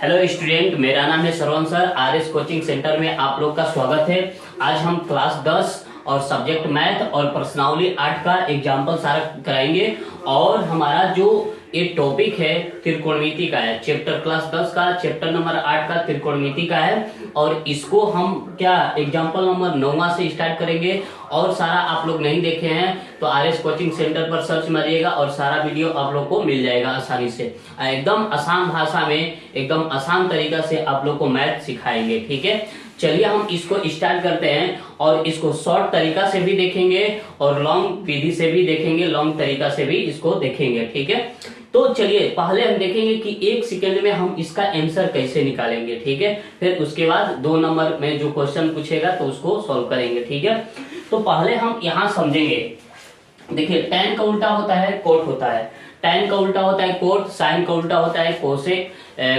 Hello student, मेरा नाम है श्रवण सर। आरएस कोचिंग सेंटर में आप लोग का स्वागत है। आज हम क्लास 10 और सब्जेक्ट मैथ और पर्सनालिटी 8 का एग्जाम्पल सारा कराएंगे। और हमारा जो ये टॉपिक है त्रिकोणमिति का है। चैप्टर क्लास 10 का चैप्टर नंबर 8 का त्रिकोणमिति का है। और इसको हम क्या एग्जाम्पल नंबर 9 से स्टार्ट करेंगे। और सारा आप लोग नहीं देखे हैं तो आरएस कोचिंग सेंटर पर सर्च मारिएगा और सारा वीडियो आप लोग को मिल जाएगा आसानी से। एकदम आसान भाषा में, एकदम आसान तरीका से आप लोग को मैथ सिखाएंगे। ठीक है, चलिए हम इसको स्टार्ट करते हैं। और इसको शॉर्ट तरीका से भी देखेंगे और लॉन्ग विधि से भी देखेंगे, लॉन्ग तरीका से भी इसको देखेंगे। ठीक है, तो चलिए पहले हम देखेंगे कि 1 सेकंड में हम इसका आंसर कैसे निकालेंगे। ठीक है, फिर उसके बाद 2 नंबर में जो क्वेश्चन पूछेगा तो उसको सॉल्व करेंगे। ठीक है, तो पहले हम यहाँ समझेंगे। देखिए, tan का उल्टा होता है कोट होता है, tan का उल्टा होता है कोट, साइन का उल्टा होता है कोसेक,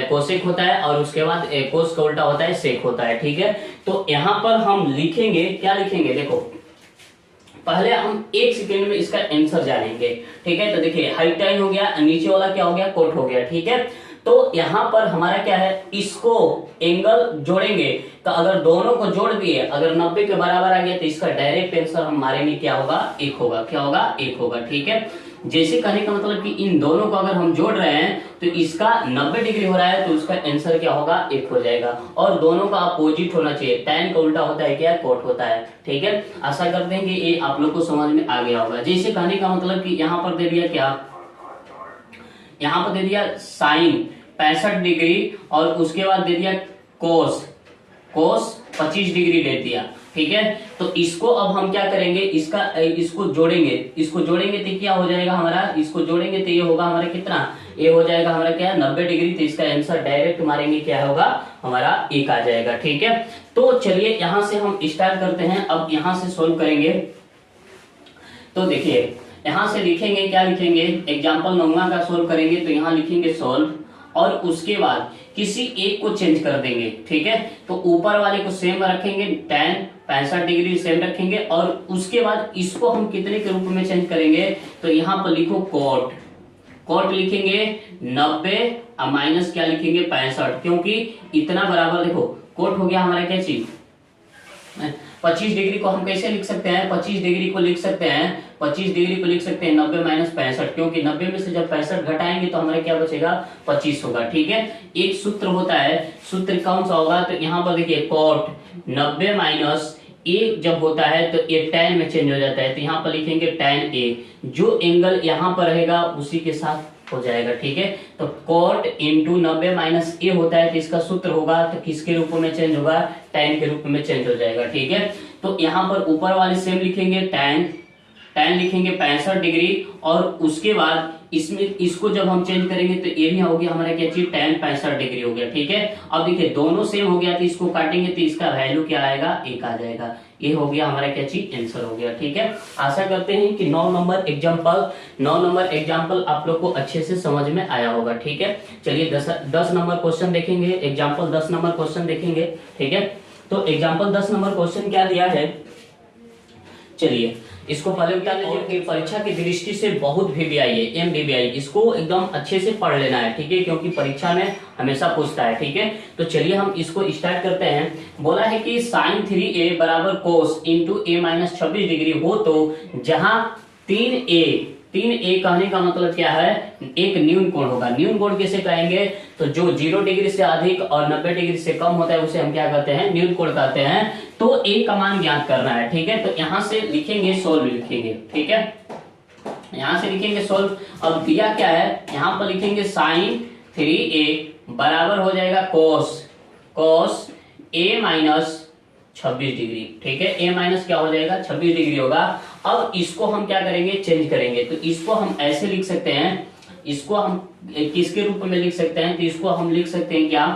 कोसेक होता है, और उसके बाद कोस का उल्टा होता है सेक होता है। ठीक है, तो यहाँ पर हम लिखेंगे, क्या लिखेंगे, देखो पहले हम 1 सेकंड में इसका आंसर जानेंगे। ठीक है, तो देखिए हाइट टाइन हो गया, नीचे वाला क्या हो गया, कोट हो गया। ठीक है, तो यहाँ पर हमारा क्या है, इसको एंगल जोड़ेंगे। तो अगर दोनों को जोड़ दिए, अगर 90 के बराबर आ गया तो इसका डायरेक्ट आंसर हम मारेंगे, क्या होगा, 1 होगा। क्या होगा, 1 होगा। ठीक है, जैसे कहने का मतलब कि इन दोनों को अगर हम जोड़ रहे हैं तो इसका 90 डिग्री हो रहा है तो उसका आंसर क्या होगा, 1 हो जाएगा। और दोनों का अपोजिट होना चाहिए। tan का उल्टा होता है क्या, कोट होता है। ठीक है, आशा करते हैं कि ये आप लोग को समझ में आ गया होगा। जैसे कहने का मतलब कि यहाँ पर दे दिया क्या, यहाँ पर दे दिया साइन 65 डिग्री और उसके बाद दे दिया कोस 25 डिग्री दे दिया। ठीक है, तो इसको अब हम क्या करेंगे, इसको जोड़ेंगे। इसको जोड़ेंगे तो क्या हो जाएगा हमारा, इसको जोड़ेंगे तो ये होगा हमारा कितना, ये हो जाएगा हमारा क्या, 90 डिग्री। तो इसका आंसर डायरेक्ट मारेंगे, क्या होगा हमारा 1 आ जाएगा। ठीक है, तो चलिए यहां से हम स्टार्ट करते हैं। अब यहां से सोल्व करेंगे। तो देखिए यहां से लिखेंगे, क्या लिखेंगे, एग्जाम्पल 9 का सोल्व करेंगे। तो यहाँ लिखेंगे सोल्व और उसके बाद किसी एक को चेंज कर देंगे। ठीक है, तो ऊपर वाले को सेम रखेंगे, tan 65 डिग्री सेम रखेंगे। और उसके बाद इसको हम कितने के रूप में चेंज करेंगे, तो यहाँ पर लिखो कोट लिखेंगे 90 और माइनस क्या लिखेंगे 65, क्योंकि इतना बराबर, देखो कोट हो गया हमारा क्या चीज, 25 डिग्री को हम कैसे लिख सकते हैं, 25 डिग्री को लिख सकते हैं, 25 डिग्री को लिख सकते हैं 90 माइनस 65, क्योंकि 90 में से जब 65 घटाएंगे तो हमारा क्या बचेगा, 25 होगा। ठीक है, एक सूत्र होता है, सूत्र कौन सा होगा, तो यहाँ पर देखिए कोट 90 माइनस ए जब होता है तो ये tan में चेंज हो जाता है। तो यहाँ पर लिखेंगे tan a, जो एंगल यहाँ पर रहेगा उसी के साथ हो जाएगा। ठीक है, तो कोट इंटू 90 माइनस ए होता है तो इसका सूत्र होगा, तो किसके रूप में चेंज होगा, tan के रूप में चेंज हो जाएगा। ठीक है, तो यहाँ पर ऊपर वाले सेम लिखेंगे, tan लिखेंगे 65 डिग्री। और उसके बाद इसमें इसको जब हम चेंज करेंगे तो ये भी हो गया हमारा क्या चीज, tan 65 डिग्री हो गया। ठीक है, अब देखिए दोनों सेम हो गया तो इसको काटेंगे तो इसका वैल्यू क्या आएगा, 1 आ जाएगा। ये हो गया हमारा क्या चीज, आंसर हो गया। ठीक है, आशा करते हैं कि 9 नंबर एग्जाम्पल आप लोग को अच्छे से समझ में आया होगा। ठीक है, चलिए 10 नंबर क्वेश्चन देखेंगे, एग्जाम्पल 10 नंबर क्वेश्चन देखेंगे। ठीक है, तो एग्जाम्पल 10 नंबर क्वेश्चन क्या दिया है, चलिए इसको पहले क्या लीजिए, परीक्षा की दृष्टि से बहुत VBI है, MBBI, इसको एकदम अच्छे से पढ़ लेना है। ठीक है, क्योंकि परीक्षा में हमेशा पूछता है। ठीक है, तो चलिए हम इसको स्टार्ट करते हैं। बोला है कि sin 3a बराबर कोस इंटू a माइनस 26 डिग्री हो तो जहां 3a कहने का मतलब क्या है, एक न्यून कोण होगा। न्यून कोण कैसे कहेंगे, तो जो 0 डिग्री से अधिक और 90 डिग्री से कम होता है उसे हम क्या कहते हैं, न्यून कोण कहते हैं। तो a का मान ज्ञात करना है। ठीक है, तो यहां से लिखेंगे सोल्व लिखेंगे। ठीक है, यहां से लिखेंगे सोल्व। अब दिया क्या है, यहां पर लिखेंगे sin 3a बराबर हो जाएगा कोस a माइनस 26 डिग्री। ठीक है, a माइनस क्या हो जाएगा, 26 डिग्री होगा। अब इसको हम क्या करेंगे, चेंज करेंगे। तो इसको हम ऐसे लिख सकते हैं, इसको हम किसके रूप में लिख सकते हैं, तो इसको हम लिख सकते हैं क्या,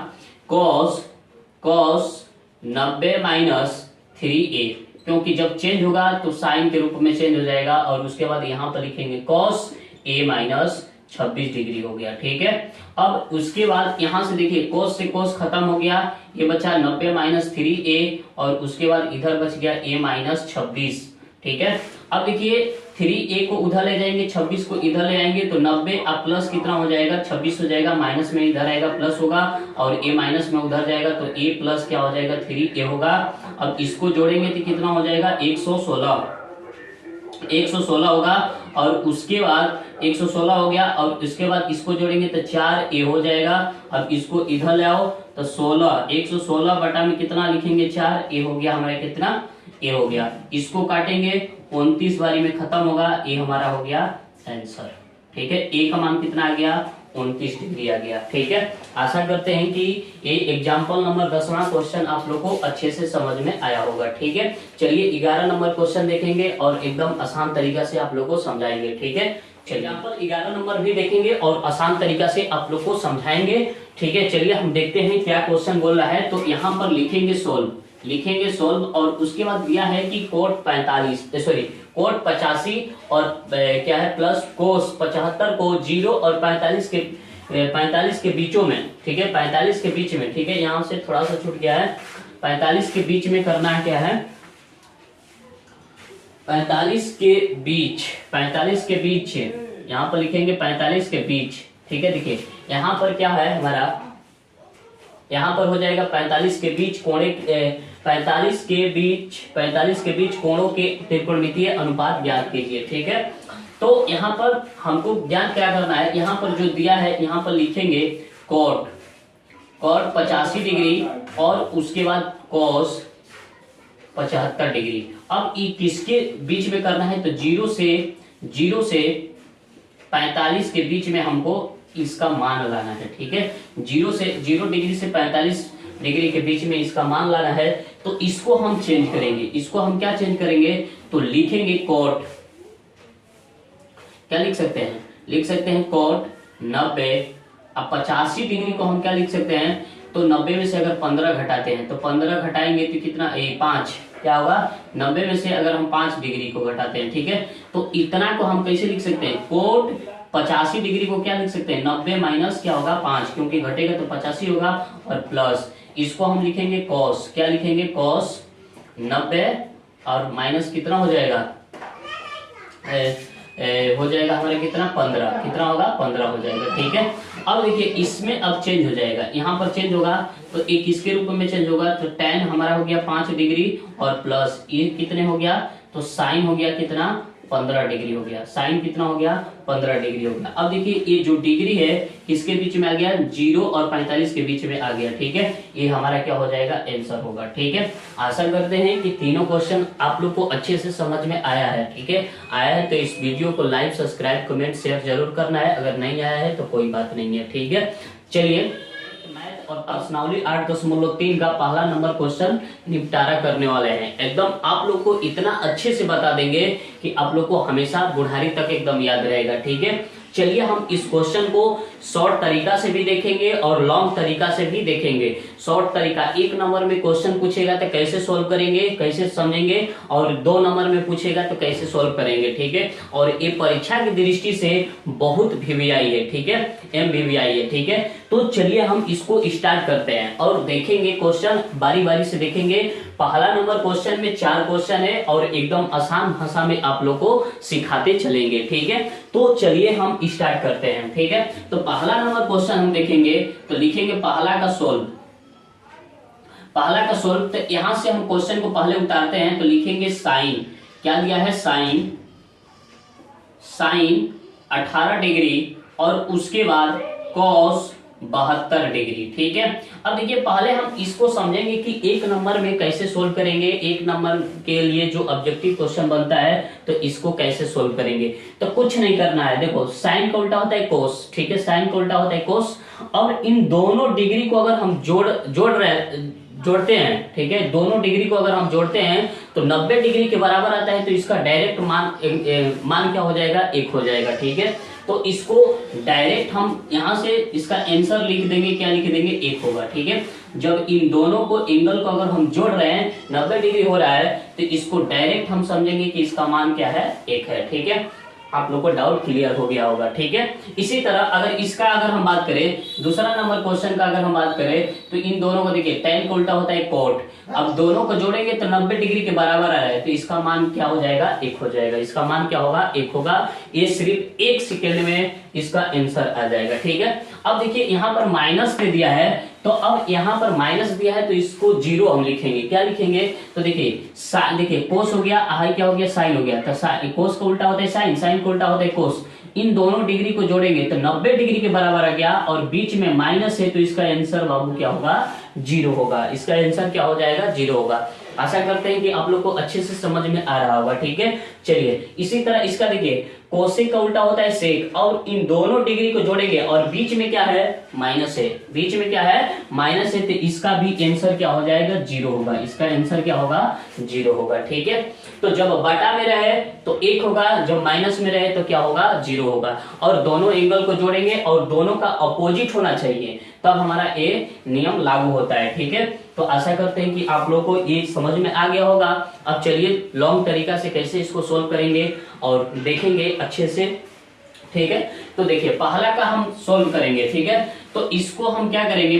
कोस 90 माइनस 3a, क्योंकि जब चेंज होगा तो साइन के रूप में चेंज हो जाएगा। और उसके बाद यहाँ पर लिखेंगे कोस a माइनस 26 डिग्री हो गया। ठीक है, अब उसके बाद यहां से देखिए कोस से कोस खत्म हो गया, ये बचा 90 माइनस 3a और उसके बाद इधर बच गया a माइनस 26। ठीक है, अब देखिए 3a को उधर ले जाएंगे, 26 को इधर ले आएंगे तो 90, अब प्लस कितना हो जाएगा 26 हो जाएगा, माइनस में इधर आएगा प्लस होगा और a माइनस में उधर जाएगा तो a प्लस क्या हो जाएगा 3a होगा। अब इसको जोड़ेंगे तो कितना हो जाएगा 116 होगा और उसके बाद 116 हो गया और उसके बाद इसको जोड़ेंगे तो 4a हो जाएगा। अब इसको इधर ले आओ तो 16, 116 बटा में कितना लिखेंगे 4a हो गया हमारा, कितना a हो गया। इसको काटेंगे 29 बारी में खत्म होगा, a हमारा हो गया आंसर। ठीक है, a का मान कितना आ गया 29 डिग्री आ गया। ठीक है, आशा करते हैं कि ये एग्जाम्पल नंबर 10वां क्वेश्चन आप लोग को अच्छे से समझ में आया होगा। ठीक है, चलिए 11 नंबर क्वेश्चन देखेंगे और एकदम आसान तरीका से आप लोग को समझाएंगे। ठीक है, एग्जाम्पल 11 नंबर भी देखेंगे और आसान तरीका से आप लोग को समझाएंगे। ठीक है, चलिए हम देखते हैं क्या क्वेश्चन बोल रहा है। तो यहाँ पर लिखेंगे सोल्व और उसके बाद दिया है कि कोट 85 और क्या है प्लस कोस 75 को 0 और 45 के बीचों में। ठीक है, 45 के बीच में। ठीक है, यहाँ से थोड़ा सा छूट गया है, 45 के बीच में करना है। क्या है 45 के बीच यहाँ पर लिखेंगे 45 के बीच। ठीक है, देखिए यहाँ पर क्या है हमारा, यहाँ पर हो जाएगा 45 के बीच कोणे 45 के बीच कोणों के त्रिकोणमितीय अनुपात ज्ञात कीजिए। ठीक है, तो यहाँ पर हमको ज्ञात क्या करना है, यहाँ पर जो दिया है यहाँ पर लिखेंगे कॉट 85 डिग्री और उसके बाद कॉस 75 डिग्री। अब ये किसके बीच में करना है, तो 0 से 45 के बीच में हमको इसका मान लगाना है। ठीक है, 0 डिग्री से 45 डिग्री के बीच में इसका मान लाना है। तो इसको हम चेंज करेंगे, इसको हम क्या चेंज करेंगे, तो लिखेंगे कॉट, क्या लिख सकते हैं कॉट 90। अब 85 डिग्री को हम क्या लिख सकते हैं, तो 90 में से अगर 15 घटाते हैं तो 15 घटाएंगे तो कितना 5 क्या होगा, 90 में से अगर हम 5 डिग्री को घटाते हैं। ठीक है, तो इतना को हम कैसे लिख सकते हैं, कोट 85 डिग्री को क्या लिख सकते हैं 90 माइनस क्या होगा 5, क्योंकि घटेगा तो 85 होगा और प्लस इसको हम लिखेंगे कॉस, क्या लिखेंगे कॉस 90 और माइनस कितना हो जाएगा हो जाएगा हमारे कितना 15, कितना होगा 15 हो जाएगा। ठीक है, अब देखिए इसमें अब चेंज हो जाएगा, यहाँ पर चेंज होगा तो एक किसके रूप में चेंज होगा, तो tan हमारा हो गया 5 डिग्री और प्लस ये कितने हो गया, तो साइन हो गया कितना 15 डिग्री हो गया, साइन कितना हो गया 15 डिग्री हो गया। अब देखिए ये जो डिग्री है किसके बीच में आ गया, 0 और 45 के बीच में आ गया। ठीक है, ये हमारा क्या हो जाएगा आंसर होगा। ठीक है, आशा करते हैं कि तीनों क्वेश्चन आप लोग को अच्छे से समझ में आया है। ठीक है, आया है तो इस वीडियो को लाइक सब्सक्राइब कमेंट शेयर जरूर करना है, अगर नहीं आया है तो कोई बात नहीं है। ठीक है, चलिए और प्रश्नावली 8.3 का पहला नंबर क्वेश्चन निपटारा करने वाले हैं। एकदम आप लोग को इतना अच्छे से बता देंगे कि आप लोग को हमेशा बुढ़ारी तक एकदम याद रहेगा। ठीक है, चलिए हम इस क्वेश्चन को शॉर्ट तरीका से भी देखेंगे और लॉन्ग तरीका से भी देखेंगे। शॉर्ट तरीका 1 नंबर में क्वेश्चन पूछेगा तो कैसे सोल्व करेंगे, कैसे समझेंगे, और 2 नंबर में पूछेगा तो कैसे सोल्व करेंगे। ठीक है, और ये परीक्षा की दृष्टि से बहुत वीवीआई है। ठीक है, MVVI है। ठीक है, तो चलिए हम इसको स्टार्ट करते हैं और देखेंगे क्वेश्चन बारी बारी से देखेंगे। पहला नंबर क्वेश्चन में 4 क्वेश्चन है और एकदम आसान भाषा में आप लोग को सिखाते चलेंगे। ठीक है, तो चलिए हम स्टार्ट करते हैं। ठीक है, तो पहला नंबर क्वेश्चन हम देखेंगे तो लिखेंगे पहला का सोल्व। तो यहां से हम क्वेश्चन को पहले उतारते हैं तो लिखेंगे साइन, क्या दिया है साइन 18 डिग्री और उसके बाद कॉस 72 डिग्री। ठीक है, अब देखिए पहले हम इसको समझेंगे कि 1 नंबर में कैसे सोल्व करेंगे। 1 नंबर के लिए जो ऑब्जेक्टिव क्वेश्चन बनता है तो इसको कैसे सोल्व करेंगे, तो कुछ नहीं करना है। देखो साइन का उल्टा होता है कोस। ठीक है, साइन का उल्टा होता है कोस और इन दोनों डिग्री को अगर हम जोड़ते हैं। ठीक है, दोनों डिग्री को अगर हम जोड़ते हैं तो 90 डिग्री के बराबर आता है, तो इसका डायरेक्ट मान क्या हो जाएगा 1 हो जाएगा। ठीक है, तो इसको डायरेक्ट हम यहां से इसका आंसर लिख देंगे, क्या लिख देंगे 1 होगा। ठीक है, जब इन दोनों को एंगल को अगर हम जोड़ रहे हैं 90 डिग्री हो रहा है तो इसको डायरेक्ट हम समझेंगे कि इसका मान क्या है 1 है। ठीक है, आप लोग को डाउट क्लियर हो गया होगा, ठीक है। इसी तरह अगर हम बात करें दूसरा नंबर क्वेश्चन का, अगर हम बात करें तो इन दोनों को देखिए, tan का उल्टा होता है cot। अब दोनों को जोड़ेंगे तो 90 डिग्री के बराबर आ रहा है, तो इसका मान क्या हो जाएगा, 1 हो जाएगा। इसका मान क्या होगा, 1 होगा। ये सिर्फ 1 सेकेंड में इसका आंसर आ जाएगा, ठीक है। अब देखिए यहाँ पर माइनस दे दिया है, तो अब यहाँ पर माइनस दिया है तो इसको 0 हम लिखेंगे। क्या लिखेंगे, तो देखिए कोस हो गया, हाई क्या हो गया, साइन हो गया। तो कोस का उल्टा होता है साइन, साइन का उल्टा होता है कोस। इन दोनों डिग्री को जोड़ेंगे तो 90 डिग्री के बराबर आ गया, और बीच में माइनस है तो इसका आंसर बाबू क्या होगा, 0 होगा। इसका आंसर क्या हो जाएगा, 0 होगा। आशा करते हैं कि आप लोग को अच्छे से समझ में आ रहा होगा, ठीक है। चलिए इसी तरह इसका देखिए, कोसेक का उल्टा होता है सेक, और इन दोनों डिग्री को जोड़ेंगे और बीच में क्या है, माइनस है। बीच में क्या है, माइनस है, तो इसका भी आंसर क्या हो जाएगा, 0 होगा। इसका आंसर क्या होगा, 0 होगा, ठीक है। तो जब बटा में रहे तो 1 होगा, जब माइनस में रहे तो क्या होगा, 0 होगा। और दोनों एंगल को जोड़ेंगे और दोनों का अपोजिट होना चाहिए, तब हमारा ये नियम लागू होता है, ठीक है। तो आशा करते हैं कि आप लोग को ये समझ में आ गया होगा। अब चलिए लॉन्ग तरीका से कैसे इसको सोल्व करेंगे और देखेंगे अच्छे से, ठीक है। तो देखिए पहला का हम सोल्व करेंगे, ठीक है। तो इसको हम क्या करेंगे,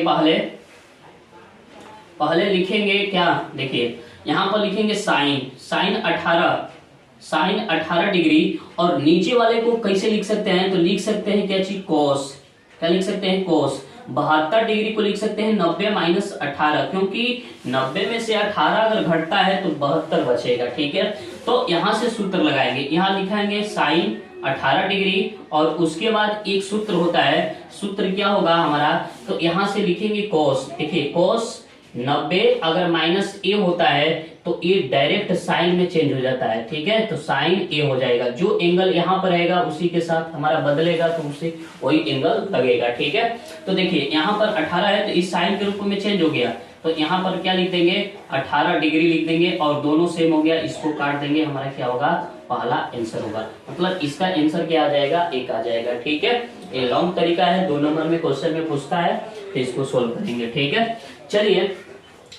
पहले लिखेंगे क्या, देखिए यहां पर लिखेंगे साइन 18 डिग्री, और नीचे वाले को कैसे लिख सकते हैं, तो लिख सकते हैं क्या चीज, कोस। क्या लिख सकते हैं, कोस। 72 डिग्री को लिख सकते हैं 90 माइनस 18, क्योंकि 90 में से 18 अगर घटता है तो 72 बचेगा, ठीक है। तो यहां से सूत्र लगाएंगे, यहां लिखाएंगे साइन 18 डिग्री, और उसके बाद एक सूत्र होता है, सूत्र क्या होगा हमारा, तो यहां से लिखेंगे कोस। देखिए कोस 90 अगर माइनस ए होता है तो ए डायरेक्ट साइन में चेंज हो जाता है, ठीक है। तो साइन ए हो जाएगा, जो एंगल यहाँ पर रहेगा उसी के साथ हमारा बदलेगा, तो उससे वही एंगल लगेगा, ठीक है। तो देखिए यहाँ पर 18 है तो इस साइन के रूप में चेंज हो गया, तो यहाँ पर क्या लिख देंगे, 18 डिग्री लिख देंगे, और दोनों सेम हो गया, इसको काट देंगे, हमारा क्या होगा, पहला आंसर होगा। मतलब इसका आंसर क्या आ जाएगा, 1 आ जाएगा, ठीक है। ये लॉन्ग तरीका है, 2 नंबर में क्वेश्चन में पूछता है, तो इसको सोल्व करेंगे, ठीक है। चलिए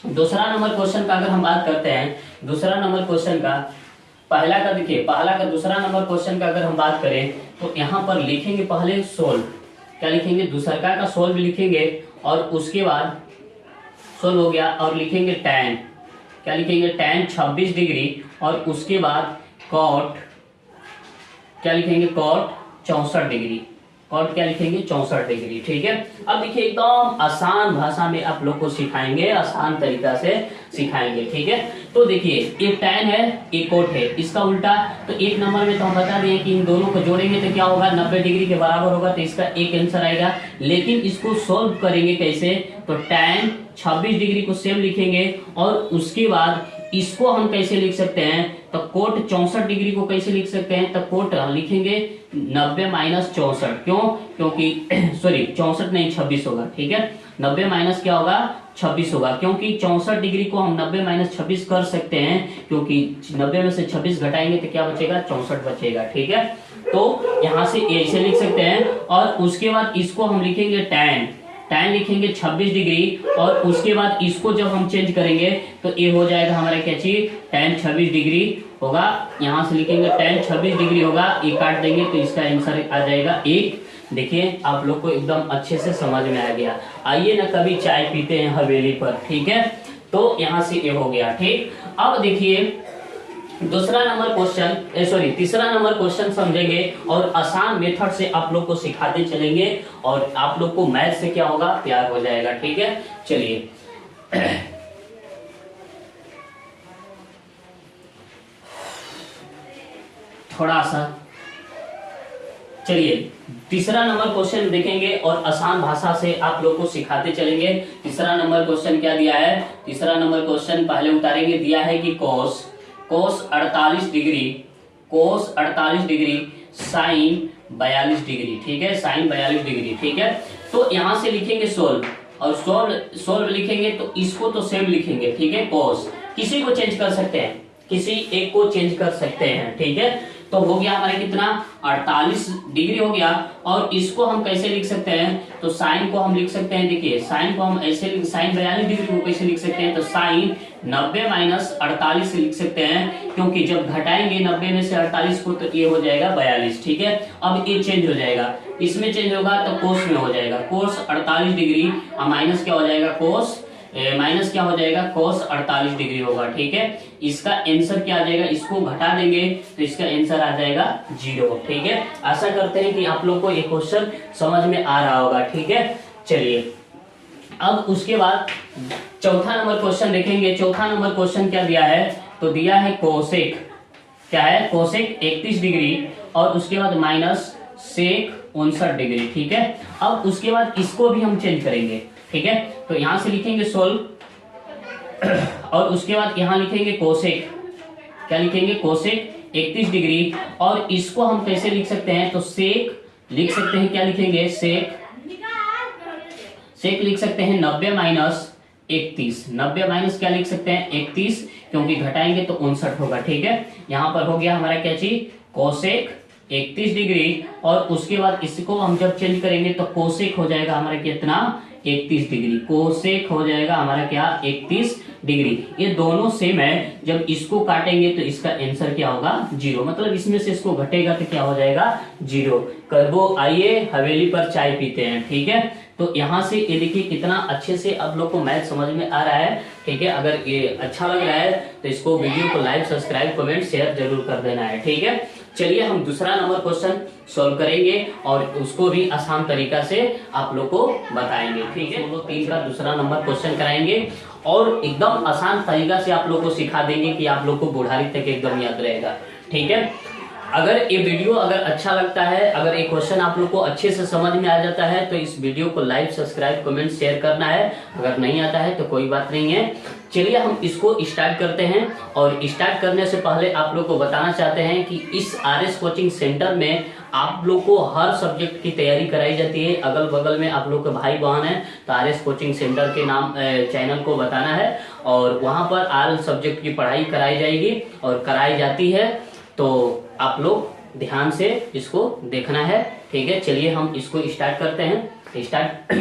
दूसरा नंबर क्वेश्चन का अगर हम बात करते हैं, दूसरा नंबर क्वेश्चन का पहला का दूसरा नंबर क्वेश्चन का अगर हम बात करें तो यहाँ पर लिखेंगे पहले सोल्व। क्या लिखेंगे, दूसरा का सोल्व लिखेंगे, और उसके बाद सोल्व हो गया, और लिखेंगे tan। क्या लिखेंगे, tan 26 डिग्री, और उसके बाद कॉट। क्या लिखेंगे, कॉट 64 डिग्री। कॉट क्या लिखेंगे, 64 डिग्री, ठीक है। अब देखिए एकदम आसान भाषा में आप लोग को सिखाएंगे, आसान तरीका से सिखाएंगे, ठीक है। तो देखिए एक tan है, एक कॉट है, इसका उल्टा। तो एक नंबर में तो हम बता दिए कि इन दोनों को जोड़ेंगे तो क्या होगा, 90 डिग्री के बराबर होगा, तो इसका एक आंसर आएगा। लेकिन इसको सोल्व करेंगे कैसे, तो tan 26 डिग्री को सेम लिखेंगे, और उसके बाद इसको हम कैसे लिख सकते हैं, तो कोट 64 डिग्री को कैसे लिख सकते हैं, तो कोट लिखेंगे 90 माइनस 64। क्यों, क्योंकि सॉरी 64 नहीं 26 होगा, ठीक है। 90 माइनस क्या होगा, 26 होगा, क्योंकि 64 डिग्री को हम 90 माइनस 26 कर सकते हैं, क्योंकि 90 में से 26 घटाएंगे तो क्या बचेगा, 64 बचेगा, ठीक है। तो यहाँ से ऐसे लिख सकते हैं, और उसके बाद इसको हम लिखेंगे tan लिखेंगे 26 डिग्री, और उसके बाद इसको जब हम चेंज करेंगे तो ये हो जाएगा हमारा क्या चीज, tan 26 डिग्री होगा। यहाँ से लिखेंगे tan 26 डिग्री होगा, ये काट देंगे तो इसका आंसर आ जाएगा 1। देखिए आप लोग को एकदम अच्छे से समझ में आ गया। आइए ना कभी चाय पीते हैं हवेली पर, ठीक है। तो यहाँ से ये हो गया, ठीक। अब देखिए तीसरा नंबर क्वेश्चन समझेंगे, और आसान मेथड से आप लोग को सिखाते चलेंगे, और आप लोग को मैथ से क्या होगा, प्यार हो जाएगा, ठीक है। चलिए थोड़ा सा, चलिए तीसरा नंबर क्वेश्चन देखेंगे और आसान भाषा से आप लोग को सिखाते चलेंगे। तीसरा नंबर क्वेश्चन क्या दिया है, तीसरा नंबर क्वेश्चन पहले उतारेंगे, दिया है कि कोस 48 डिग्री साइन 42 डिग्री, ठीक है, साइन 42 डिग्री, ठीक है। तो यहां से लिखेंगे सोल्व, और सोल्व लिखेंगे तो इसको तो सेम लिखेंगे, ठीक है। कोस किसी को चेंज कर सकते हैं, किसी एक को चेंज कर सकते हैं, ठीक है। तो हो गया हमारा कितना 48 डिग्री हो गया। और इसको हम कैसे लिख सकते हैं, तो साइन को हम लिख सकते हैं, देखिए साइन को हम ऐसे साइन 42 डिग्री को कैसे लिख सकते हैं, तो साइन 90 माइनस 48 से लिख सकते हैं, क्योंकि जब घटाएंगे 90 में से 48 को तो ये हो जाएगा 42। ठीक है, अब ये चेंज हो जाएगा, इसमें चेंज होगा तो कोस में हो जाएगा, कोस 48 डिग्री और माइनस क्या हो जाएगा, कोस माइनस क्या हो जाएगा, कोस 48 डिग्री होगा। ठीक है, इसका आंसर क्या आ जाएगा, इसको घटा देंगे तो इसका आंसर आ जाएगा 0। ठीक है, आशा करते हैं कि आप लोग को ये क्वेश्चन समझ में आ रहा होगा। ठीक है, चलिए अब उसके बाद चौथा नंबर क्वेश्चन देखेंगे। चौथा नंबर क्वेश्चन क्या दिया है, तो दिया है कोसेक, क्या है, कोसेक 31 डिग्री और उसके बाद माइनस सेक 59 डिग्री। ठीक है, अब उसके बाद इसको भी हम चेंज करेंगे। ठीक है, तो यहां से लिखेंगे सोल्व और उसके बाद यहां लिखेंगे कोसेक, क्या लिखेंगे, कोसेक 31 डिग्री और इसको हम कैसे लिख सकते हैं, तो सेक लिख सकते हैं, क्या लिखेंगे, सेक लिख सकते हैं 90 माइनस 31, 90 माइनस क्या लिख सकते हैं 31, क्योंकि घटाएंगे तो 59 होगा। ठीक है, यहां पर हो गया हमारा क्या चीज, कोसेक 31 डिग्री और उसके बाद इसको हम जब चेंज करेंगे तो कोसेक हो जाएगा हमारा कितना 31 डिग्री, कोसेक हो जाएगा हमारा क्या 31 डिग्री। ये दोनों सेम है, जब इसको काटेंगे तो इसका आंसर क्या होगा 0, मतलब इसमें से इसको घटेगा तो क्या हो जाएगा 0। करबो आइए हवेली पर चाय पीते हैं। ठीक है, तो यहाँ से ये देखिए कितना अच्छे से आप लोग को मैथ समझ में आ रहा है। ठीक है, अगर ये अच्छा लग रहा है तो इसको वीडियो को लाइक सब्सक्राइब कमेंट शेयर जरूर कर देना है। ठीक है, चलिए हम दूसरा नंबर क्वेश्चन सॉल्व करेंगे और उसको भी आसान तरीका से आप लोग को बताएंगे। ठीक है, हम लोग 3 का दूसरा नंबर क्वेश्चन कराएंगे और एकदम आसान तरीका से आप लोग को सिखा देंगे कि आप लोग को बुढ़ारी तक एकदम याद रहेगा। ठीक है, अगर ये वीडियो अगर अच्छा लगता है, अगर ये क्वेश्चन आप लोग को अच्छे से समझ में आ जाता है तो इस वीडियो को लाइक सब्सक्राइब कमेंट शेयर करना है। अगर नहीं आता है तो कोई बात नहीं है। चलिए हम इसको स्टार्ट करते हैं और स्टार्ट करने से पहले आप लोग को बताना चाहते हैं कि इस आरएस कोचिंग सेंटर में आप लोग को हर सब्जेक्ट की तैयारी कराई जाती है। अगल बगल में आप लोग के भाई बहन है तो आरएस कोचिंग सेंटर के नाम चैनल को बताना है और वहां पर आल सब्जेक्ट की पढ़ाई कराई जाएगी और कराई जाती है, तो आप लोग ध्यान से इसको देखना है। ठीक है, चलिए हम इसको स्टार्ट करते हैं, स्टार्ट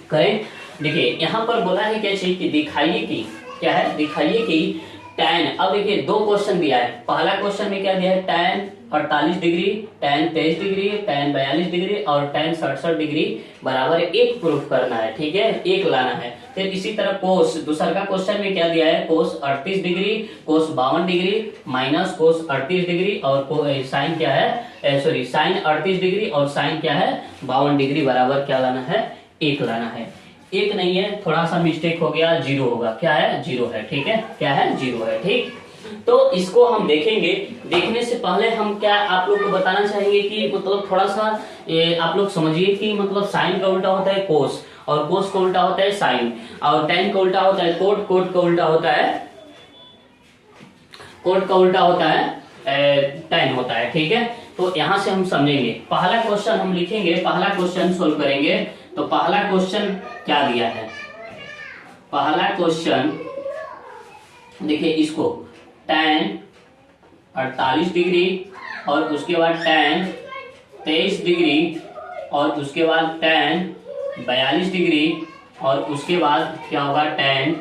करें। देखिए यहाँ पर बोला है क्या चीज कि दिखाइए कि क्या है, दिखाइए कि tan, अब देखिए 2 क्वेश्चन दिया है। पहला क्वेश्चन में क्या दिया है, tan 48 degree, tan 23 degree, tan 42 degree और tan 67 डिग्री बराबर 1 प्रूफ करना है। ठीक है, 1 लाना है। फिर इसी तरह कोस, दूसरा का क्वेश्चन में क्या दिया है, कोस 38 डिग्री, कोस 52 डिग्री माइनस कोस 38 डिग्री और साइन क्या है, सॉरी साइन 38 डिग्री और साइन क्या है 52 डिग्री बराबर क्या लाना है, 1 लाना है। 1 नहीं है, थोड़ा सा मिस्टेक हो गया, 0 होगा। क्या है, 0 है। ठीक है, क्या है, 0 है। ठीक, तो इसको हम देखेंगे। देखने से पहले हम क्या आप लोग को बताना चाहेंगे कि मतलब थोड़ा सा आप लोग समझिए कि मतलब साइन का उल्टा होता है कोस और कोस का उल्टा होता है साइन और tan का उल्टा होता है कोट, कोट का उल्टा होता है कोट का उल्टा होता है tan होता है। ठीक है, तो यहां से हम समझेंगे। पहला क्वेश्चन हम लिखेंगे, पहला क्वेश्चन सोल्व करेंगे। तो पहला क्वेश्चन क्या दिया है, पहला क्वेश्चन देखिए इसको tan 48 डिग्री और उसके बाद tan 23 डिग्री और उसके बाद tan 42 डिग्री और उसके बाद क्या होगा tan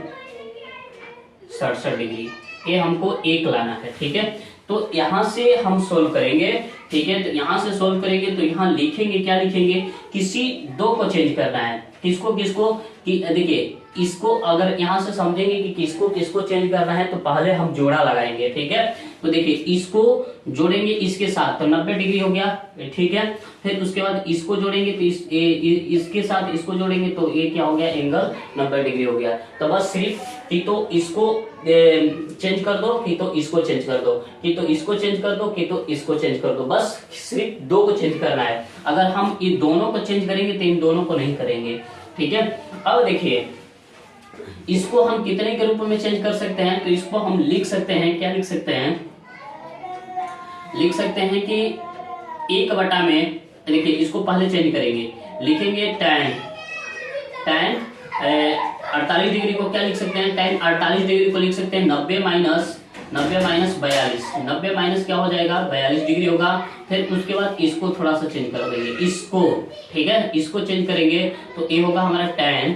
67 डिग्री, ये हमको 1 लाना है। ठीक है, तो यहां से हम सोल्व करेंगे। ठीक है, तो यहां से सोल्व करेंगे तो यहां लिखेंगे, क्या लिखेंगे, किसी 2 को चेंज करना है। किसको किसको, कि देखिए इसको अगर यहां से समझेंगे कि किसको किसको चेंज करना है तो पहले हम जोड़ा लगाएंगे। ठीक है, तो देखिए इसको जोड़ेंगे इसके साथ तो 90 डिग्री हो गया। ठीक है, फिर उसके बाद इसको जोड़ेंगे तो इसके साथ इसको जोड़ेंगे तो ये क्या हो गया, एंगल 90 डिग्री हो गया। तो बस सिर्फ कि तो इसको चेंज कर दो, कि तो इसको चेंज कर दो, कि तो इसको चेंज कर दो, कि तो इसको चेंज कर दो, बस सिर्फ 2 को चेंज करना है। अगर हम ये दोनों को चेंज करेंगे तो इन दोनों को नहीं करेंगे। ठीक है, अब देखिए इसको हम कितने के रूप में चेंज कर सकते हैं, तो इसको हम लिख सकते हैं, क्या लिख सकते हैं, लिख सकते हैं कि 1 बटा में, देखिए इसको पहले चेंज करेंगे, लिखेंगे tan 48 डिग्री को क्या लिख सकते हैं, tan 48 डिग्री को लिख सकते हैं 90 माइनस 90 माइनस 42, 90 माइनस क्या हो जाएगा 42 डिग्री होगा। फिर उसके बाद इसको थोड़ा सा चेंज कर देंगे, इसको, ठीक है, इसको चेंज करेंगे तो ये होगा हमारा tan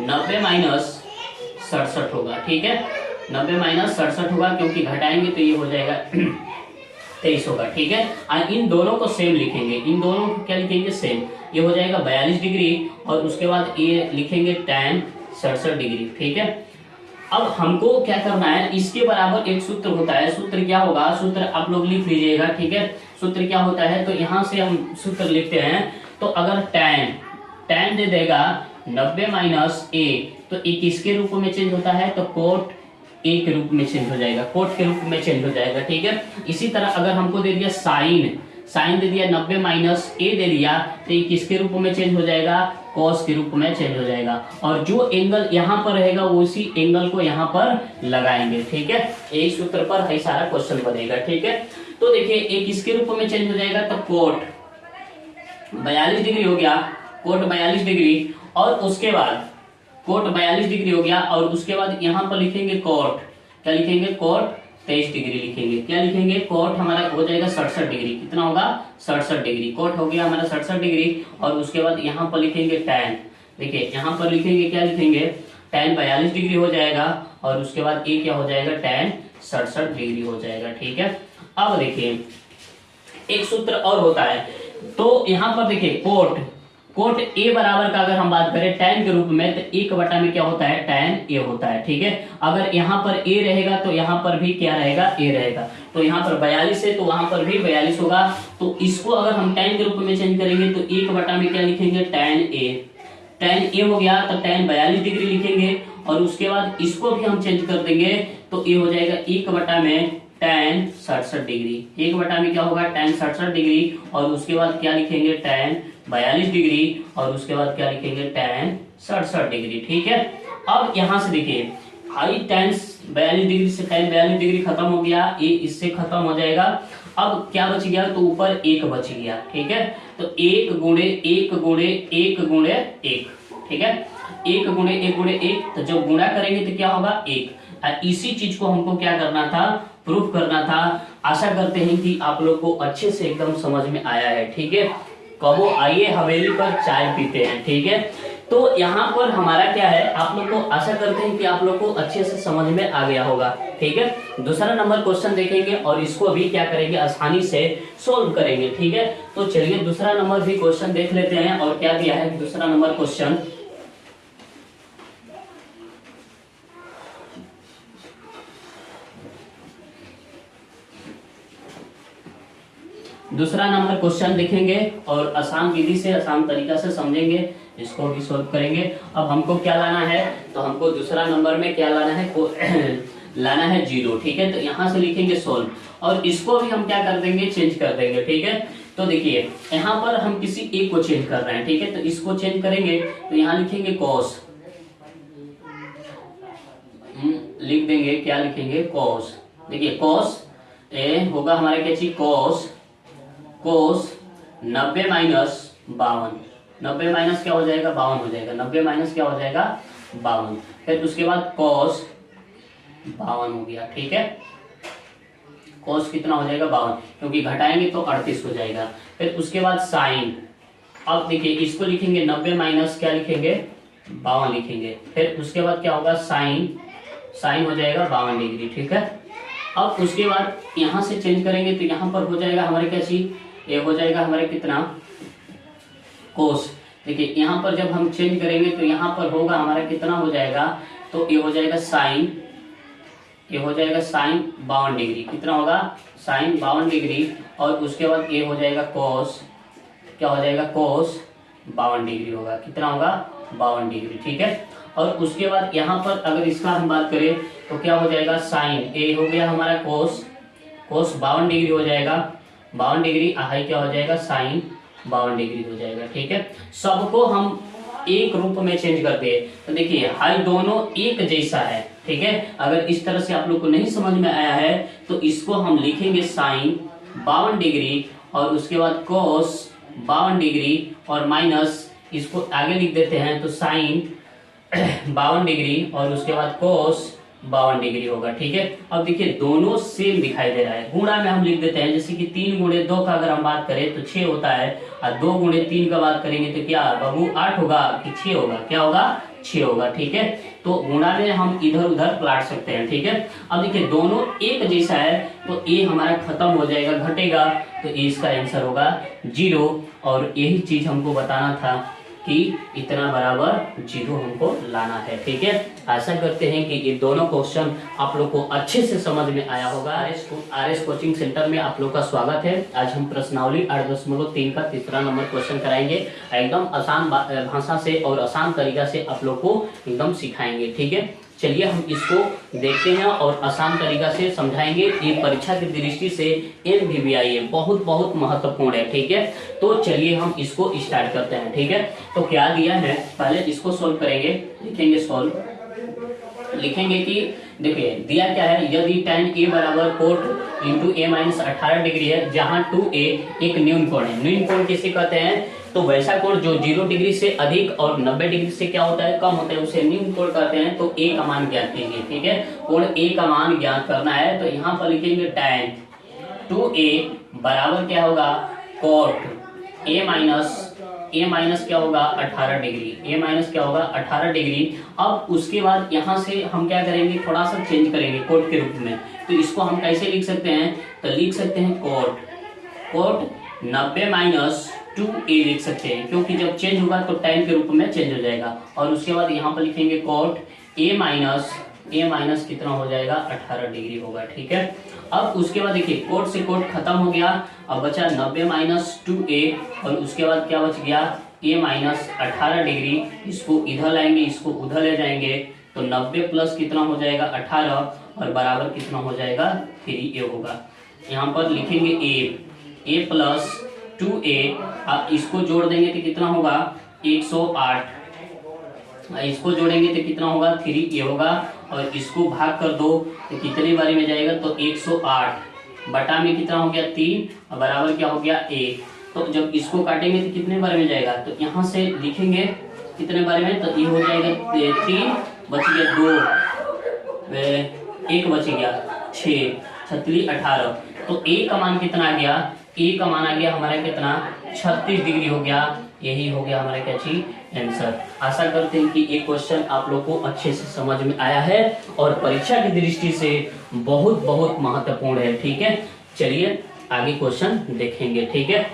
90 माइनस 67 होगा, ठीक है, 90 माइनस 67 होगा, क्योंकि घटाएंगे तो ये हो जाएगा 23 होगा, ठीक है। और इन दोनों को सेम लिखेंगे, इन दोनों को क्या लिखेंगे सेम, ये हो जाएगा 42 डिग्री और उसके बाद ये लिखेंगे tan 67 डिग्री, ठीक है। अब हमको क्या करना है, इसके बराबर एक सूत्र होता है, सूत्र क्या होगा, सूत्र आप लोग लिख लीजिएगा, ठीक है। सूत्र क्या होता है, तो यहाँ से हम सूत्र लिखते हैं, तो अगर tan दे देगा 90 माइनस a, तो ये किसके रूप में चेंज होता है, तो कोट a के रूप में चेंज हो जाएगा, कोट के रूप में चेंज हो जाएगा, ठीक है। इसी तरह अगर हमको दे दिया साइन दे दिया 90 माइनस a दे दिया, तो ये किसके रूप में चेंज हो जाएगा, कॉस के रूप में चेंज हो जाएगा। और जो एंगल यहाँ पर रहेगा उसी एंगल को यहाँ पर लगाएंगे, ठीक है। यही सूत्र पर है सारा क्वेश्चन बनेगा, ठीक है। तो देखिए ये किसके रूप में चेंज हो जाएगा, तो कोट 42 डिग्री हो गया, कोट 42 डिग्री, और उसके बाद कोट 42 डिग्री हो गया, और उसके बाद यहाँ पर लिखेंगे कोट, क्या लिखेंगे, कोट 23 डिग्री लिखेंगे, क्या लिखेंगे, कोट हमारा हो जाएगा 67 डिग्री, कितना होगा 67 डिग्री, कोट हो गया हमारा 67 डिग्री, और उसके बाद यहाँ पर लिखेंगे tan, देखिए यहाँ पर लिखेंगे, क्या लिखेंगे, tan 42 डिग्री हो जाएगा, और उसके बाद ये क्या हो जाएगा, tan 67 डिग्री हो जाएगा, ठीक है। अब देखिए एक सूत्र और होता है, तो यहाँ पर देखिए कोट a बराबर का अगर हम बात करें tan के रूप में, तो 1 में क्या होता है, tan a होता है, ठीक है। अगर यहाँ पर a रहेगा तो यहाँ पर भी क्या रहेगा, a रहेगा, तो यहाँ पर 42 है तो वहां पर भी 42 होगा। तो इसको अगर हम tan के रूप में चेंज करेंगे तो 1 में क्या लिखेंगे, tan a हो गया, तो tan 42 डिग्री लिखेंगे, और उसके बाद इसको भी हम चेंज कर देंगे तो ये हो जाएगा 1 में tan 67 डिग्री, 1 में क्या होगा, tan 67 डिग्री, और उसके बाद क्या लिखेंगे, tan 42 डिग्री, और उसके बाद क्या लिखेंगे, tan 67 डिग्री, ठीक है। अब यहाँ से देखिए हाई tan 42 डिग्री से tan 42 डिग्री खत्म हो गया, ये इससे खत्म हो जाएगा। अब क्या बच गया, तो ऊपर 1 बच गया, ठीक है। तो 1 गुणे 1 गुणे 1 गुणे 1, ठीक है, 1 गुणे 1 गुणे 1, तो जब गुणा करेंगे तो क्या होगा 1। इसी चीज को हमको क्या करना था, प्रूफ करना था। आशा करते हैं कि आप लोग को अच्छे से एकदम समझ में आया है, ठीक है। कबो आइए हवेली पर चाय पीते हैं, ठीक है। तो यहाँ पर हमारा क्या है, आप लोग को आशा करते हैं कि आप लोग को अच्छे से समझ में आ गया होगा, ठीक है। दूसरा नंबर क्वेश्चन देखेंगे और इसको भी क्या करेंगे, आसानी से सोल्व करेंगे, ठीक है। तो चलिए दूसरा नंबर भी क्वेश्चन देख लेते हैं, और क्या दिया है दूसरा नंबर क्वेश्चन। दूसरा नंबर क्वेश्चन देखेंगे और आसान विधि से, आसान तरीका से समझेंगे, इसको भी सोल्व करेंगे। अब हमको क्या लाना है, तो हमको दूसरा नंबर में क्या लाना है, लाना है 0, ठीक है। तो यहाँ से लिखेंगे सोल्व, और इसको भी हम क्या कर देंगे, चेंज कर देंगे, ठीक है। तो देखिए यहाँ पर हम किसी एक को चेंज कर रहे हैं, ठीक है। तो इसको चेंज करेंगे तो यहाँ लिखेंगे कॉस, लिख देंगे, क्या लिखेंगे, कॉस। देखिए कॉस ए होगा हमारे क्या चीज, कोस 90 माइनस 52, 90 माइनस क्या हो जाएगा, 52 हो जाएगा, 90 माइनस क्या हो जाएगा, 52। फिर उसके बाद कॉस 52 हो गया, ठीक है। कॉस कितना हो जाएगा, 52, क्योंकि घटाएंगे तो 38 हो जाएगा। फिर उसके बाद साइन, अब देखिए इसको लिखेंगे 90 माइनस क्या लिखेंगे, 52 लिखेंगे। फिर उसके बाद क्या होगा, साइन हो जाएगा 52 डिग्री, ठीक है। अब उसके बाद यहाँ से चेंज करेंगे तो यहाँ पर हो जाएगा हमारे क्या चीज, ये हो जाएगा हमारे कितना, कोस। देखिए यहाँ पर जब हम चेंज करेंगे तो यहाँ पर होगा हमारा कितना हो जाएगा, तो ये हो जाएगा साइन, ये हो जाएगा साइन 52 डिग्री, कितना होगा, साइन 52 डिग्री, और उसके बाद ये हो जाएगा कोस, क्या हो जाएगा, कोस 52 डिग्री होगा, कितना होगा, 52 डिग्री, ठीक है। और उसके बाद यहाँ पर अगर इसका हम बात करें तो क्या हो जाएगा, साइन ए हो गया हमारा कोस 52 डिग्री हो जाएगा, 52 डिग्री, हाई क्या हो जाएगा, साइन 52 डिग्री हो जाएगा, ठीक है। सबको हम एक रूप में चेंज कर दिए, तो देखिए हाई दोनों एक जैसा है, ठीक है। अगर इस तरह से आप लोग को नहीं समझ में आया है तो इसको हम लिखेंगे साइन 52 डिग्री, और उसके बाद कोस 52 डिग्री, और माइनस इसको आगे लिख देते हैं, तो साइन 52 डिग्री, और उसके बाद कोस 52 डिग्री होगा। ठीक है, अब देखिए दोनों सेम दिखाई दे रहा है। गुणा में हम लिख देते हैं, जैसे कि 3 गुणे 2 का अगर हम बात करें तो 6 होता है, और 2 गुणे 3 का बात करेंगे तो क्या बाबू 8 होगा कि 6 होगा, क्या होगा 6 होगा। ठीक है, तो गुणा में हम इधर उधर प्लाट सकते हैं। ठीक है, अब देखिए दोनों एक जैसा है तो ए हमारा खत्म हो जाएगा, घटेगा, तो ए इसका आंसर होगा 0। और यही चीज हमको बताना था कि इतना बराबर 0 हमको लाना है। ठीक है, आशा करते हैं कि ये दोनों क्वेश्चन आप लोग को अच्छे से समझ में आया होगा। आरएस कोचिंग सेंटर में आप लोग का स्वागत है। आज हम प्रश्नावली 8.3 का तीसरा नंबर क्वेश्चन कराएंगे, एकदम आसान भाषा से और आसान तरीका से आप लोग को एकदम सिखाएंगे। ठीक है, चलिए हम इसको देखते हैं और आसान तरीका से समझाएंगे। ये परीक्षा की दृष्टि से MVVI है, बहुत बहुत महत्वपूर्ण है। ठीक है, तो चलिए हम इसको स्टार्ट करते हैं। ठीक है, तो क्या दिया है, पहले इसको सोल्व करेंगे। लिखेंगे सोल्व, लिखेंगे कि देखिए दिया क्या है, यदि tan a बराबर cot into a minus 18 degree है, जहां 2a एक न्यून कोण है। न्यून कोण किसे कहते हैं, तो वैसा कोण जो 0 डिग्री से अधिक और 90 डिग्री से क्या होता है, कम होता है, उसे न्यून कोण कहते हैं। तो a का मान ज्ञात कीजिए। ठीक है, कोण a का मान ज्ञात करना है, तो यहाँ पर लिखेंगे tan 2a बराबर क्या होगा, कोट a माइनस क्या होगा 18 डिग्री, a माइनस क्या होगा 18 डिग्री। अब उसके बाद यहाँ से हम क्या करेंगे, थोड़ा सा चेंज करेंगे कोट के रूप में। तो इसको हम कैसे लिख सकते हैं, तो लिख सकते हैं कोट 90 माइनस 2a लिख सकते हैं, क्योंकि जब चेंज होगा तो टाइम के रूप में चेंज हो जाएगा। और उसके बाद यहाँ पर लिखेंगे कोट a माइनस कितना हो जाएगा 18 डिग्री होगा। ठीक है, अब उसके बाद देखिए कोट से कोट खत्म हो गया, अब बचा 90 माइनस 2a, और उसके बाद क्या बच गया a माइनस 18 डिग्री। इसको इधर लाएंगे, इसको उधर ले जाएंगे, तो 90 प्लस कितना हो जाएगा 18, और बराबर कितना हो जाएगा 3a होगा। यहाँ पर लिखेंगे a प्लस 2a, अब इसको जोड़ देंगे तो कितना होगा 108, इसको जोड़ेंगे तो कितना होगा 3a होगा, और इसको भाग कर दो तो कितनी बारी में जाएगा, तो 108 बटा में कितना हो गया 3, और बराबर क्या हो गया 1। तो जब इसको काटेंगे तो कितने बारे में जाएगा, तो यहाँ से लिखेंगे कितने बारे में, तो ये हो जाएगा 3, बच गया 2, 1 बच गया 6, 36 18। तो a का मान कितना आ गया, a का मान आ गया हमारा कितना 36 डिग्री हो गया। यही हो गया हमारा क्या चीज आंसर। आशा करते हैं कि ये क्वेश्चन आप लोग को अच्छे से समझ में आया है और परीक्षा की दृष्टि से बहुत बहुत महत्वपूर्ण है। ठीक है, चलिए आगे क्वेश्चन देखेंगे। ठीक है,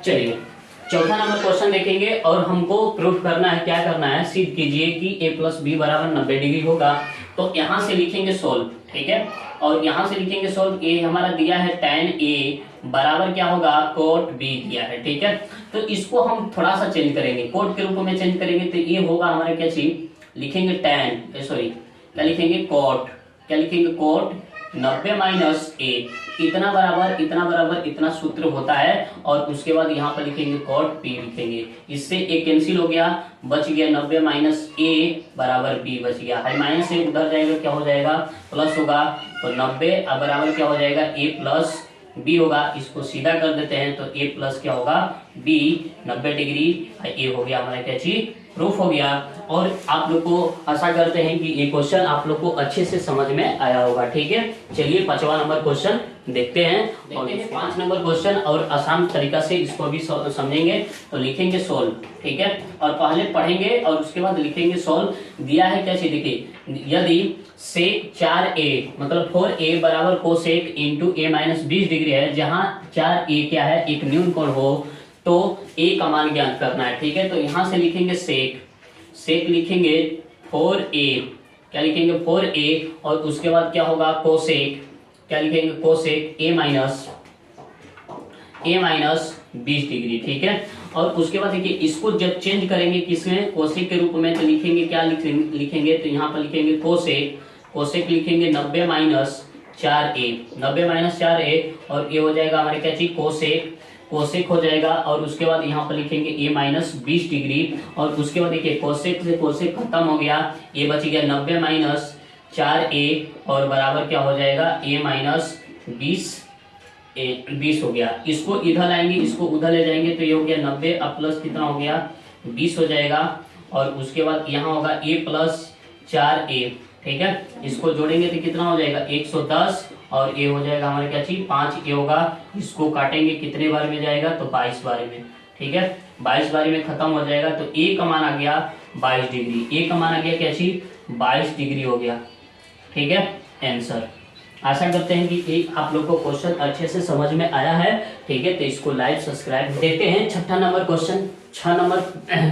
चलिए चौथा नंबर क्वेश्चन देखेंगे और हमको प्रूफ करना है, क्या करना है, सिद्ध कीजिए कि a प्लस बी बराबर 90 डिग्री होगा। तो यहाँ से लिखेंगे सोल्व। ठीक है, और यहाँ से लिखेंगे सोल्व। a हमारा दिया है tan a बराबर क्या होगा कोट b दिया है। ठीक है, तो इसको हम थोड़ा सा चेंज करेंगे, कोट के रूप में चेंज करेंगे, तो ये होगा हमारा क्या चीज, लिखेंगे tan सॉरी क्या लिखेंगे कोट, क्या लिखेंगे कोट 90 माइनस a, इतना बराबर इतना सूत्र होता है, और उसके बाद यहाँ पर लिखेंगे कॉट p लिखेंगे। इससे a कैंसिल हो गया, बच गया 90 माइनस a बराबर b बच गया। है माइनस से उधर जाएगा, क्या हो जाएगा प्लस होगा, तो 90 बराबर क्या हो जाएगा a प्लस b होगा। इसको सीधा कर देते हैं, तो a प्लस क्या होगा b 90 डिग्री, a हो गया हमारा क्या चीज प्रूफ हो गया। और आप लोग को आशा करते हैं कि ये क्वेश्चन आप लोग को अच्छे से समझ में आया होगा। ठीक है, चलिए 5वां नंबर क्वेश्चन देखते हैं। और 5 नंबर क्वेश्चन और आसान तरीका से इसको भी समझेंगे। तो लिखेंगे सोल्व। ठीक है, और पहले पढ़ेंगे और उसके बाद लिखेंगे सोल्व। दिया है कैसे, देखिए यदि सेक 4a मतलब 4a बराबर cosec into a minus 20 degree है, जहाँ 4a क्या है एक न्यून कोण हो, तो a का मान ज्ञात करना है। ठीक है, तो यहाँ से लिखेंगे सेक लिखेंगे 4a, क्या लिखेंगे 4a, और उसके बाद क्या होगा कोसेक, क्या लिखेंगे कोसेक a माइनस 20 डिग्री। ठीक है, और उसके बाद देखिए इसको जब चेंज करेंगे किसमें, कोसेक के रूप में, तो लिखेंगे क्या लिखेंगे, तो यहाँ पर लिखेंगे कोसेक लिखेंगे 90 माइनस 4a, और ये हो जाएगा हमारे क्या चीज कोसेक हो जाएगा। और उसके बाद यहाँ पर लिखेंगे a माइनस 20 डिग्री, और उसके बाद देखिए कोसेक से कोसेक खत्म हो गया, ये बच गया 90 माइनस 4a, और बराबर क्या हो जाएगा a माइनस 20 20 हो गया। इसको इधर लाएंगे, इसको उधर ले जाएंगे तो ये हो गया 90, अब प्लस कितना हो गया 20 हो जाएगा। और उसके बाद यहाँ होगा a प्लस 4a, ठीक है। इसको जोड़ेंगे तो कितना हो जाएगा 110, और a हो जाएगा हमारे क्या चीज 5a होगा। इसको काटेंगे कितने बार में जाएगा तो 22 बार में, ठीक है। 22 बार में खत्म हो जाएगा तो a का मान आ गया 22 डिग्री। a का मान आ गया क्या चीज 22 डिग्री हो गया, ठीक है आंसर। आशा करते हैं कि आप लोग को क्वेश्चन अच्छे से समझ में आया है, ठीक है। तो इसको लाइक सब्सक्राइब। देखते हैं 6 नंबर क्वेश्चन। 6 नंबर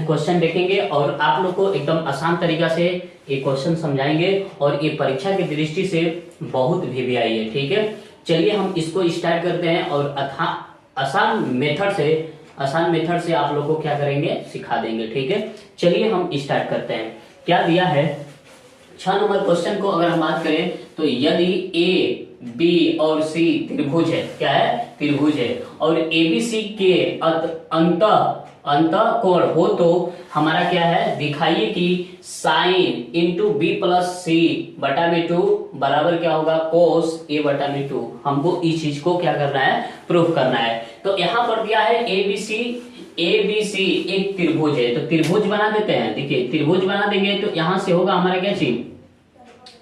क्वेश्चन देखेंगे और आप लोग को एकदम आसान तरीका से ये क्वेश्चन समझाएंगे और ये परीक्षा की दृष्टि से बहुत वीवीआई है, ठीक है। चलिए हम इसको स्टार्ट करते हैं और आसान मेथड से आप लोग को क्या करेंगे सिखा देंगे, ठीक है। चलिए हम स्टार्ट करते हैं। क्या दिया है 6 नंबर क्वेश्चन को अगर हम बात करें तो यदि ए बी और सी त्रिभुज है, क्या है त्रिभुज है, और एबीसी के अंत कोण हो तो हमारा क्या है दिखाइए कि साइन इंटू बी प्लस सी बटा में 2 बराबर क्या होगा कोस ए बटा में 2। हमको इस चीज को क्या करना है प्रूफ करना है। तो यहाँ पर दिया है एबीसी एक त्रिभुज है, तो त्रिभुज बना देते हैं। देखिए त्रिभुज बना देंगे तो यहां से होगा हमारा क्या चीज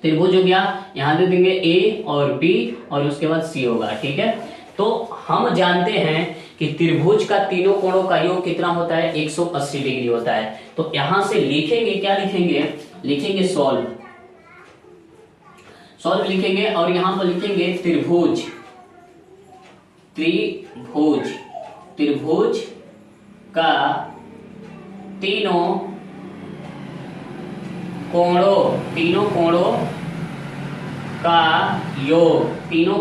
त्रिभुज हो गया, यहां दे देंगे ए और बी और उसके बाद सी होगा, ठीक है। तो हम जानते हैं कि त्रिभुज का तीनों कोणों का योग कितना होता है 180 डिग्री होता है। तो यहां से लिखेंगे क्या लिखेंगे सॉल्व लिखेंगे और यहां पर लिखेंगे त्रिभुज का तीनों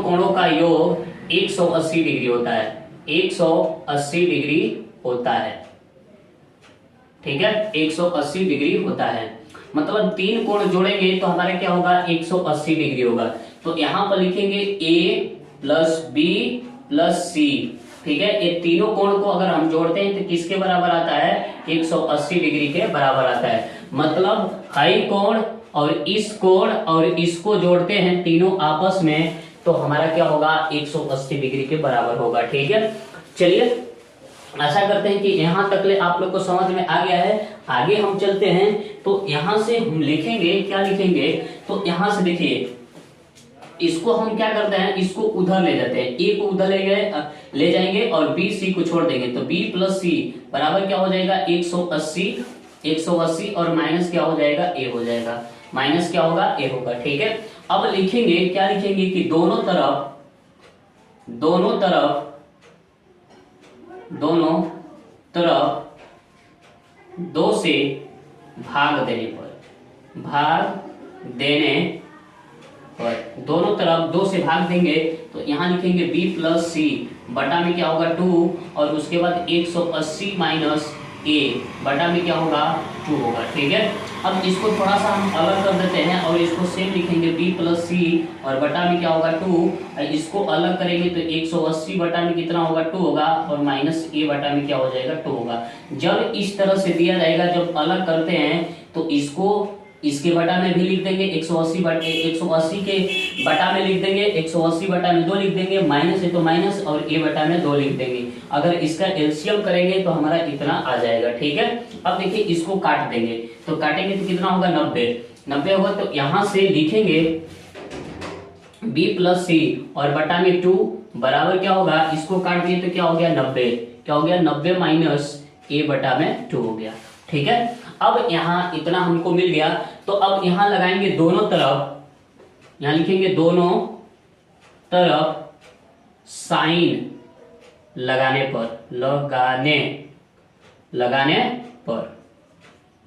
कोणों का योग 180 डिग्री होता है, 180 डिग्री होता है, ठीक है 180 डिग्री होता है। मतलब 3 कोण जोड़ेंगे तो हमारा क्या होगा 180 डिग्री होगा। तो यहां पर लिखेंगे a प्लस बी प्लस सी, ठीक है। ये तीनों कोण को अगर हम जोड़ते हैं तो किसके बराबर आता है 180 डिग्री के बराबर आता है। मतलब हाई कोण और इस कोण और इसको जोड़ते हैं तीनों आपस में तो हमारा क्या होगा 180 डिग्री के बराबर होगा, ठीक है। चलिए आशा करते हैं कि यहां तक ले आप लोग को समझ में आ गया है। आगे हम चलते हैं तो यहां से हम लिखेंगे क्या लिखेंगे तो यहां से देखिए इसको हम क्या करते हैं इसको उधर ले जाते हैं, ए को उधर ले जाएंगे और बी सी को छोड़ देंगे तो बी प्लस सी बराबर क्या हो जाएगा 180 और माइनस क्या हो जाएगा ए हो जाएगा, माइनस क्या होगा ए होगा, ठीक है। अब लिखेंगे क्या लिखेंगे कि दोनों तरफ 2 से भाग देने पर दोनों तरफ 2 से भाग देंगे तो यहाँ लिखेंगे b प्लस सी बटा में क्या होगा 2 और उसके बाद 180 माइनस a बटा में क्या होगा 2 होगा, ठीक है। अब इसको थोड़ा सा हम अलग कर देते हैं और इसको सेम लिखेंगे b प्लस सी और बटा में क्या होगा 2। इसको अलग करेंगे तो 180 बटा में कितना होगा 2 होगा और माइनस a बटा में क्या हो जाएगा 2 होगा। जब इस तरह से दिया जाएगा जब अलग करते हैं तो इसको इसके बटा में भी लिख देंगे 180 के बटा में लिख देंगे 180 बटा में 2 लिख देंगे, माइनस है तो माइनस और a बटा में 2 लिख देंगे। अगर इसका एलसीएम करेंगे तो हमारा इतना आ जाएगा, ठीक है। अब देखिए इसको काट देंगे तो काटेंगे तो कितना होगा 90 होगा। तो यहां से लिखेंगे b प्लस सी और बटा में 2 बराबर क्या होगा, इसको काट दिए तो क्या हो गया 90, क्या हो गया 90 माइनस a बटा में 2 हो गया, ठीक है। अब यहाँ इतना हमको मिल गया तो अब यहाँ लगाएंगे दोनों तरफ, यहाँ लिखेंगे दोनों तरफ साइन लगाने पर,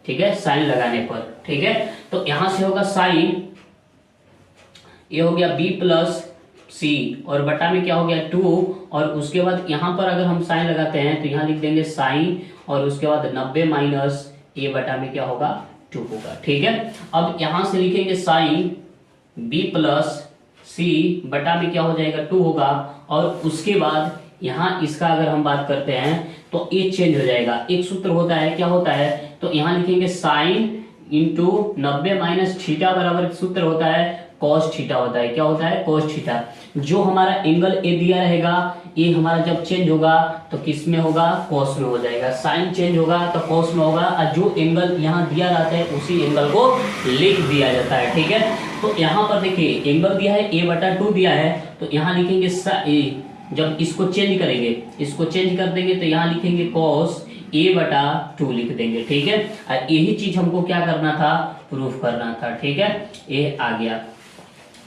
ठीक है साइन लगाने पर, ठीक है। तो यहां से होगा साइन, ये हो गया b प्लस सी और बटा में क्या हो गया 2 और उसके बाद यहाँ पर अगर हम साइन लगाते हैं तो यहाँ लिख देंगे साइन और उसके बाद 90 माइनस a बटा में क्या होगा 2 होगा, ठीक है। अब यहां से लिखेंगे साइन b प्लस सी बटा में क्या हो जाएगा 2 होगा और उसके बाद यहाँ इसका अगर हम बात करते हैं तो ये चेंज हो जाएगा। एक सूत्र होता है क्या होता है तो यहाँ लिखेंगे साइन इंटू 90 माइनस थीटा बराबर सूत्र होता है कॉस थीटा होता है, क्या होता है कॉस थीटा। जो हमारा एंगल ए दिया रहेगा ये हमारा जब चेंज होगा तो किस में होगा, कोस में हो जाएगा। साइन चेंज होगा तो कोस में होगा, और जो एंगल यहाँ दिया रहता है उसी एंगल को लिख दिया जाता है। ठीक है, तो यहाँ पर देखिए एंगल दिया है a/2 दिया है, तो यहाँ लिखेंगे जब इसको चेंज करेंगे, इसको चेंज कर देंगे तो यहाँ लिखेंगे cos a/2 लिख देंगे। ठीक है, और यही चीज हमको क्या करना था, प्रूफ करना था। ठीक है, ये आ गया।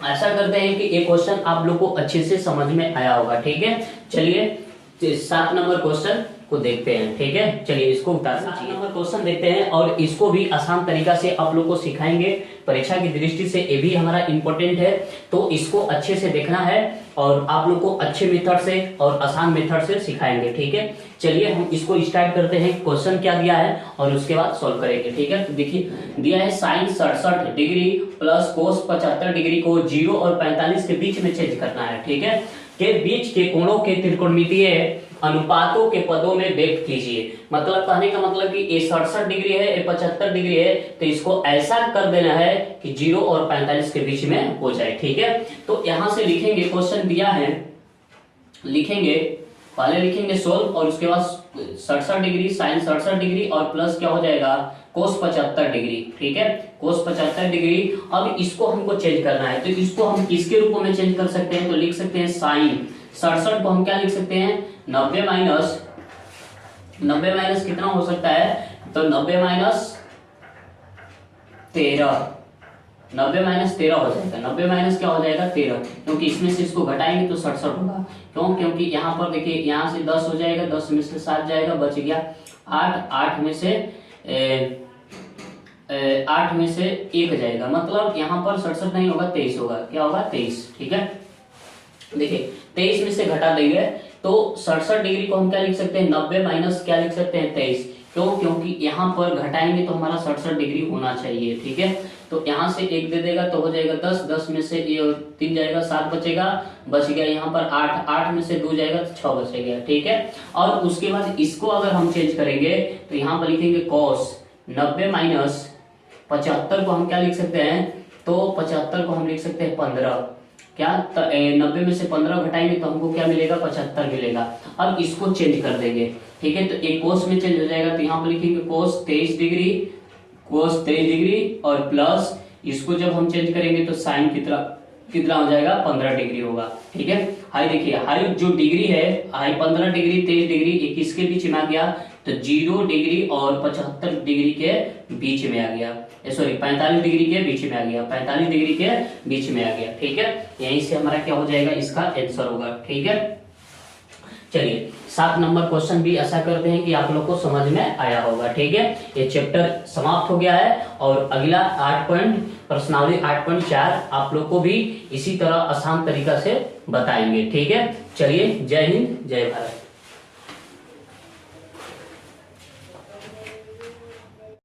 आशा करते हैं कि ये क्वेश्चन आप लोग को अच्छे से समझ में आया होगा। ठीक है, चलिए 7 नंबर क्वेश्चन को देखते हैं। ठीक है, चलिए इसको उतार 7 नंबर क्वेश्चन देखते हैं, और इसको भी आसान तरीका से आप लोग को सिखाएंगे। परीक्षा की दृष्टि से ये भी हमारा इंपॉर्टेंट है, तो इसको अच्छे से देखना है और आप लोग को अच्छे मेथड से और आसान मेथड से सिखाएंगे। ठीक है, चलिए हम इसको स्टार्ट करते हैं। क्वेश्चन क्या दिया है और उसके बाद सॉल्व करेंगे। ठीक है, तो देखिए दिया है sin 67 degree plus cos 75 degree को 0 और 45 के बीच में चेंज करना है। ठीक है, के बीच के कोणों के त्रिकोणमितीय अनुपातों के पदों में व्यक्त कीजिए। मतलब कहने का मतलब कि ये 67 डिग्री है, ये 75 डिग्री है, तो इसको ऐसा कर देना है कि 0 और 45 के बीच में हो जाए। ठीक है, तो यहां से लिखेंगे, क्वेश्चन दिया है, लिखेंगे पहले लिखेंगे सोल्व, और उसके बाद 67 डिग्री साइन 67 डिग्री और प्लस क्या हो जाएगा कोस 75 डिग्री। ठीक है, कोस 75 डिग्री। अब इसको हमको चेंज करना है, तो इसको हम किसके रूप में चेंज कर सकते हैं, तो लिख सकते हैं साइन 67 को हम क्या लिख सकते हैं 90 माइनस कितना हो सकता है, तो 90 माइनस 13, 90 माइनस 13 हो जाएगा। 90 माइनस क्या हो जाएगा 13, क्योंकि इसमें से इसको घटाएंगे तो 67 होगा। क्यों, क्योंकि यहाँ पर देखिए यहाँ से 10 हो जाएगा, 10 में से 7 जाएगा, बच गया 8, 8 में से 1 जाएगा, मतलब यहाँ पर 67 नहीं होगा 23 होगा। क्या होगा 23। ठीक है, देखिए 23 में से घटा देंगे तो 67 डिग्री को हम क्या लिख सकते हैं 90 माइनस क्या लिख सकते हैं 23। क्यों, क्योंकि यहाँ पर घटाएंगे तो हमारा 67 डिग्री होना चाहिए। ठीक है, तो यहाँ से 1 दे देगा तो हो जाएगा 10, 10 में से 3 जाएगा 7 बचेगा, बच गया यहाँ पर 8, 8 में से 2 जाएगा तो 6 बचेगा। ठीक है, और उसके बाद इसको अगर हम चेंज करेंगे तो यहाँ पर लिखेंगे cos 90 माइनस 75 को हम क्या लिख सकते हैं, तो 75 को हम लिख सकते हैं 15। क्या 90 में से 15 घटाएंगे तो हमको क्या मिलेगा 75 मिलेगा। अब इसको चेंज कर देंगे। ठीक है, तो एक कोस में चेंज हो जाएगा, तो यहाँ पर लिखेंगे कोस 23 डिग्री और प्लस इसको जब हम चेंज करेंगे तो साइन कितना हो जाएगा 15 डिग्री होगा। ठीक है, हाई देखिए हाई जो डिग्री है, हाई 15 डिग्री 23 डिग्री ये किसके बीच में आ गया, तो 0 डिग्री और 75 डिग्री के बीच में आ गया, सॉरी 45 डिग्री के बीच में आ गया, 45 डिग्री के बीच में आ गया। ठीक है, यहीं से हमारा क्या हो जाएगा, इसका आंसर होगा। ठीक है, चलिए 7 नंबर क्वेश्चन भी आशा करते हैं कि आप लोग को समझ में आया होगा। ठीक है, ये चैप्टर समाप्त हो गया है, और अगला 8 पॉइंट प्रश्नावली 8.4 आप लोग को भी इसी तरह आसान तरीका से बताएंगे। ठीक है, चलिए जय हिंद जय भारत।